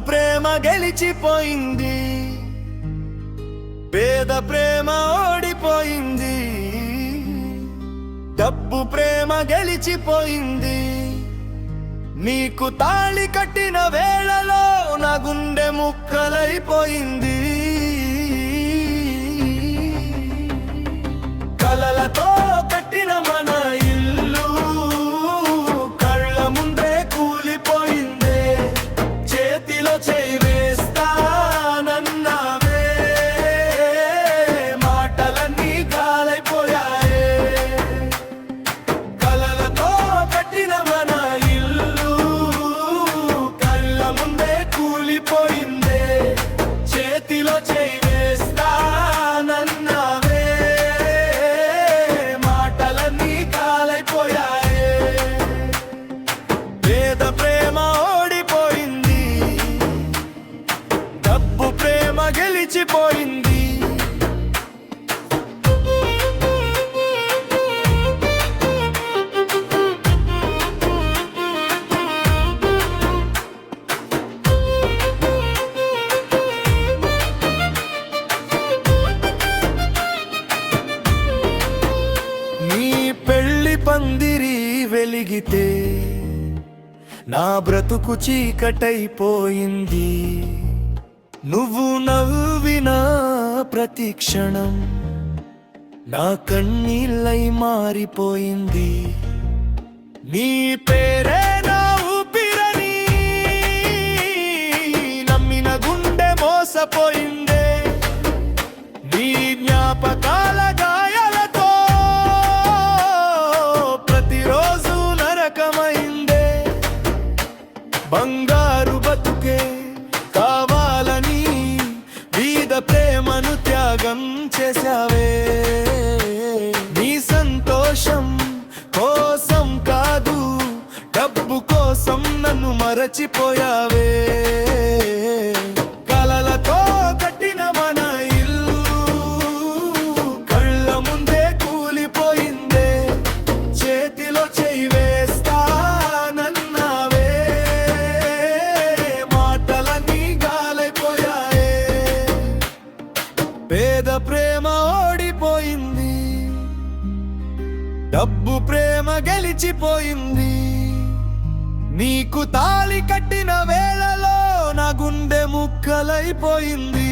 ప్రేమ గెలిచిపోయింది, పేద ప్రేమ ఓడిపోయింది. డబ్బు ప్రేమ గెలిచిపోయింది. నీకు తాళి కట్టిన వేళలో నా గుండె ముక్కలైపోయింది. కలలతో కట్టిన మన ఇల్లు కళ్ళ ముందే కూలిపోయిందే. చేతిలో చేయి వేస్తానన్నావే, మాటలన్నీ గాలైపోయాయే. కలలతో కట్టిన మన ఇల్లు కళ్ళ ముందే కూలిపోయిందే. చేతిలో చేయి వేస్తానన్నావే, మాటలన్నీ కాలైపోయాయే. పేద ప్రేమ ఓడిపోయింది, డబ్బు ప్రేమ గెలిచిపోయింది. నీ పెళ్లి పందిరి వెలిగితే నా బ్రతుకు చీకటైపోయింది. నువ్వు నవ్విన ప్రతి క్షణం నా కన్నీళ్ళై మారిపోయింది. నీ పేరే నా ఊపిరని నమ్మిన గుండె మోసపోయిందే. నీ జ్ఞాపకాల గాయాలతో ప్రతిరోజు నరకమైందే. బంగారు బతుకే కావాలని బీద ప్రేమను త్యాగం చేశావే. నీ సంతోషం కోసం కాదు, డబ్బు కోసం నన్ను మరచిపోయావే. కలలతో కట్టిన మన ఇల్లు కళ్ళ ముందే కూలిపోయిందే. చేతిలో చేయి వేస్తానన్నావే, మాటలన్నీ గాలైపోయాయే. పేద ప్రేమ ఓడిపోయింది, డబ్బు ప్రేమ గెలిచిపోయింది. నీకు తాళి కట్టిన వేళలో నా గుండె ముక్కలైపోయింది.